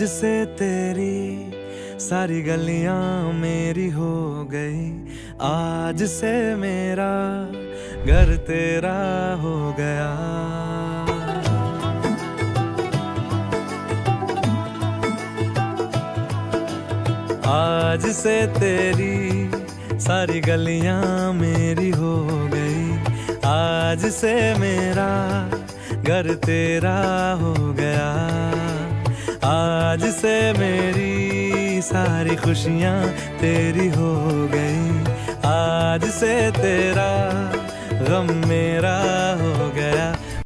आज से तेरी सारी गलियां मेरी हो गई, आज से मेरा घर तेरा हो गया। आज से तेरी सारी गलियां मेरी हो गई, आज से मेरा घर तेरा हो गया। आज से मेरी सारी खुशियां तेरी हो गई, आज से तेरा गम मेरा